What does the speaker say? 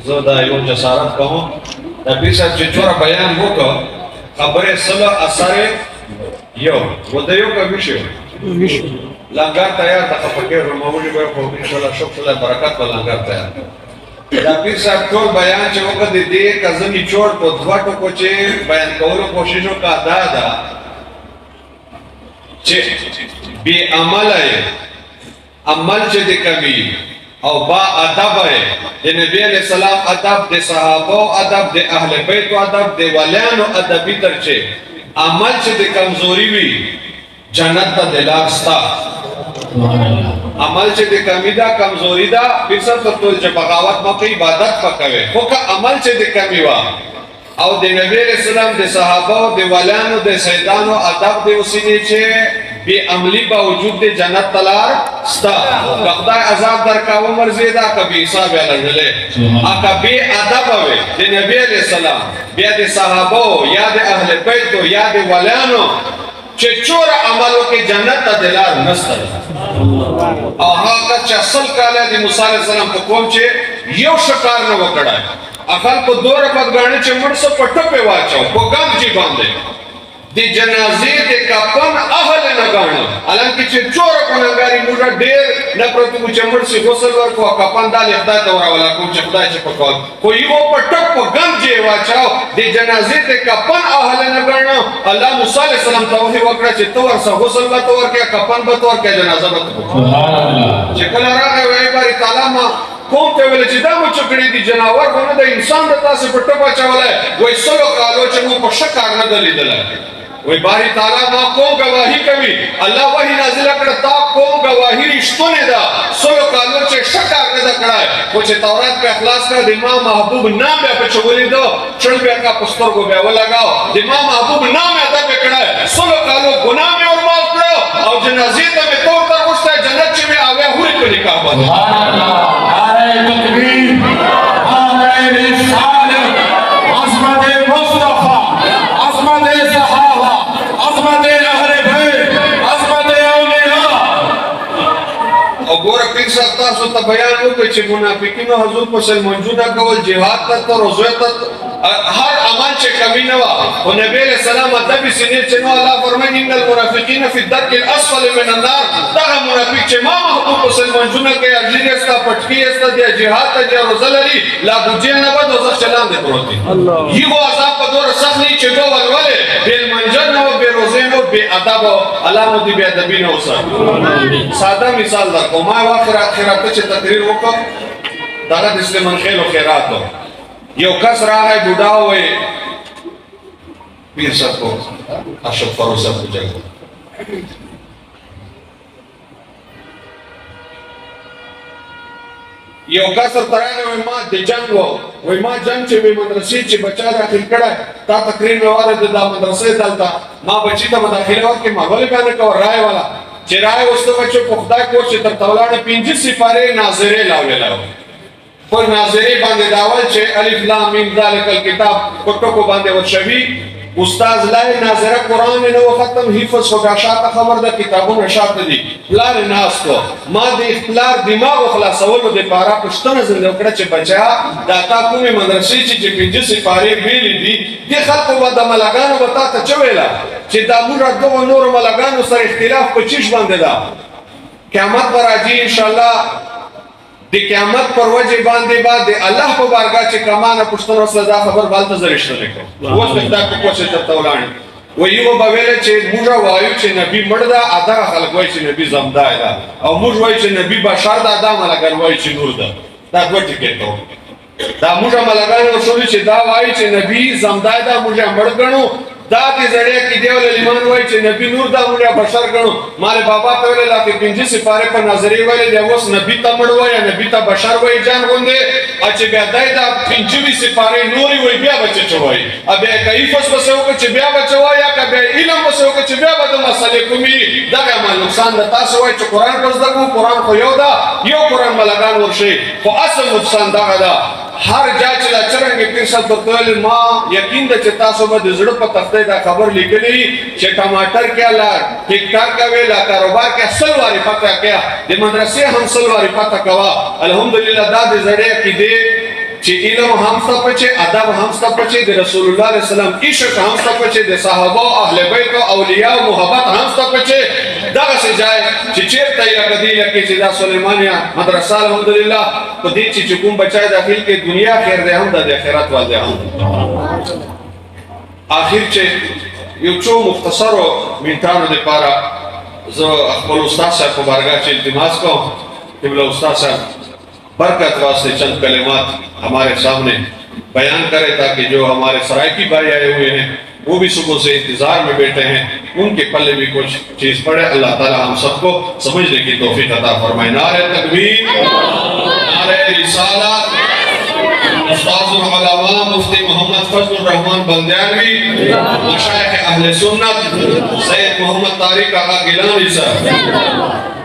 زه دا یو جسارت کوم د پیر صاحب چې چوره بیان وکړ خبرې سله اثر یو و د یو کوي شي لنګر تیار د خپګې رومولي به په ان شاء الله شکر برکت په لنګر تیار د پیر صاحب ټول بیان چې وکړ د دې کزنی چور په دوه ټکو چې بیان کولو کوشش وکړه دا چې بی عمل چې د کمی او با ادب ہے د نبی علیہ السلام ادب د صحابه ادب د اهل بیت ادب د ولیانو ادبی ترچه عمل چې د کمزوري وي جنت ته دلاستا عمل چې د کمی دا کمزوري دا پیر صاحب ټول چې بغاوت مکه عبادت پکوي خو که عمل چې د کمی وا او د نبی علیہ السلام د صحابه د ولیانو د سیدانو ادب د وسینه چې بی عملی باوجود دی جنت تلار ستا خدای عذاب در کاو مرزی دا کبی حساب علنگلے اکبی ادب ہوئے دی نبی علیہ السلام بیا دی صحابو یا دی اہل بیتو یا دی ولیانو چه چور عملو کی جنت تا دلار نستر او حاقا چه اصل کالا دی موسیٰ علیہ السلام پا قوم چه یو شکار نو کڑا ہے اخل کو دو رفت گانے چه مرسو پا ٹپے واچاو پا گم جی باندے دی جنازی دی کپن اہل نگانا حالانکہ چه چور کننگاری موڑا دیر نپرتو کچھ مرسی غسل ورکو کپن دالی خدای تورا والا کچھ خدای چه پکول کوئی وہ پٹک پا گم جے واچاو دی جنازی دی کپن اہل نگانا اللہ موسیٰ علیہ السلام توحی وکڑا چه تور سا غسل بطور کیا کپن بطور کیا جنازہ بطور چه کلا را گئے وی باری تعالی ما قوم ته ویل چې دا مو چکړې دي جناور خو نه د انسان د تاسې په ټپه چولی وایي سلو کالو چې مو په ښه کار نه ده لیدلی وی باری تعالی ما قوم گواہی کوي الله وحی نازله کړه تا قوم گواہی رښتونې ده سلو کالو چې ښه کار نه ده کړی خو چې تورات په اخلاص کړه د ما محبوب نام بیا په چغولي ده چړ بیا کا په سترګو بیا ولګاو د ما محبوب نام یې ادب کړی سلو کالو ګناه مې ورمال کړو او جنازې ته مې تور تر غوښتی جنت چې مې اویا هورې په نکاح باندې تکبیر نعرہ رسالت عظمت مصطفی عظمت صحابہ عظمت اہل بیت عظمت اولیاء او ګوره پیر صاحب تاسو ته بیان وکړي چې منافقینو حضور په سل موجوده کول جهاد ته روزه ته هر عمل چې کمی نه وا او نبی علیہ السلام ادب سینې چې نو الله فرمایي ان المنافقین فی الدرک الاسفل من النار دا منافق چې ما محبوب په سل موجوده کې اجر استا پټکی استا د جهاد ته روزه لري لا بوجه نه بد او ځلان دي پروت الله یو عذاب په دور سخت نه چې دوه ولولې بل منجر نو به روزه نو به ادب الله مو دې به ادب نه وسه ساده مثال دا کومه واخرات چې تقریر وکړ دا د اسلام خیر او خیراتو یو کس راغی بوډا وې پیر صاحب کو اشرف فاروق صاحب کو جنگ یو کس ترانه وې ما د جنگ وې ما جنگ چې به مدرسې چې بچا داخل کړه تا تقریر واره د مدرسې دلته ما بچی ته داخله ورکې ما ولې باندې کو راي والا چې راي وسته بچو په خدای کور چې تر تولاړه 15 سپاره ناظره لاولې پر ناظری باندې داول چې الف لام میم ذالک الکتاب کوټو باندې ورشوي استاد لای ناظره قران نو ختم حفظ وکړه شاته خبر ده کتابونه شاته دي پلان ناس کو ما د اختیار دماغ خلاصولو د پاره پښتنه زنده کړه چې بچا داتا کومه مدرسې چې 15 سپاره ویلې دي د خلکو و د ملګانو وتا ته چويلا چې دا موږ دوه نور ملګانو سره اختلاف په چیش باندې ده قیامت پر راځي ان شاء الله د قیامت پر وجه باندې الله په بارگاه چې کمانه پښتنو سره خبر بالته زریشته لیکو اوس د تاسو په څه ته ولاړ و یو به ویل چې موږ وایو چې نبی مړ دا ادا خلک وایي چې نبی زمدا ده او موږ وایو چې نبی بشر دا ادم لګر وایي چې نور ده دا دوه ټکیټو دا موږ ملګانو شوې چې دا وایي چې نبی زمدا ده موږ مړ غنو دا دې زړه کې دیول ایمان وای چې نبی نور دا موږ بشر غنو مال بابا ته ویل لا کې 15 سپاره په نظرې ویل دی اوس نبی ته مړ وای نبی ته بشر وای جان غوندې چې بیا دای دا 15 سپاره نوري وای بیا بچ چوي ا بیا کیف وس وسو چې بیا بچوا یا ک بیا علم وسو چې بیا به مسلې کومي دا ما نقصان د تاسو وای چې قران پس دغه قران خو یو دا یو قران ملګان ورشي خو اصل نقصان دا हर जा चला चरंगे पीर साहब तो माँ यकीन दे चेता सो में दिजड़ पर तख्ते दा खबर लिखली चे टमाटर क्या ला टिकटाक का वेला कारोबार क्या सलवारी पता क्या दे मदरसे हम सलवारी पता कवा अल्हम्दुलिल्लाह दा दिजड़े की दे चे इल्म हम पचे अदब हम पचे दे रसूलुल्लाह अलैहि सलाम इश्क हम पचे दे सहाबा अहले बैत औलिया मोहब्बत हम पचे दगा से जाए चिचेर तैया कदीला के चिदा सुलेमानिया मदरसा अल्हम्दुलिल्लाह तो दी चिचुकुम बचाए दाखिल के दुनिया खैर दे हम द आखिरत वाल दे हम आखिर चे युचो मुख्तसरो मिंटानो दे पारा जो अखबार उस्ताद साहब को बारगाह चे इल्तिमास को कि उस्ताद साहब बरकत वास्ते चंद कलिमात हमारे सामने बयान करे ताकि जो हमारे सरायकी भाई आए हुए हैं वो भी सुबह से इंतजार में बैठे हैं उनके पल्ले भी कुछ चीज पड़े। अल्लाह ताला हम सबको समझने की तौफीक अता फरमाए। नारे तकबीर, नारे रिसालत। उस्तादुल उलमा मुफ्ती मोहम्मद फजलुर रहमान बंदियानवी, मशाइख अहले सुन्नत सैयद मोहम्मद तारिक आगा गिलानी साहब।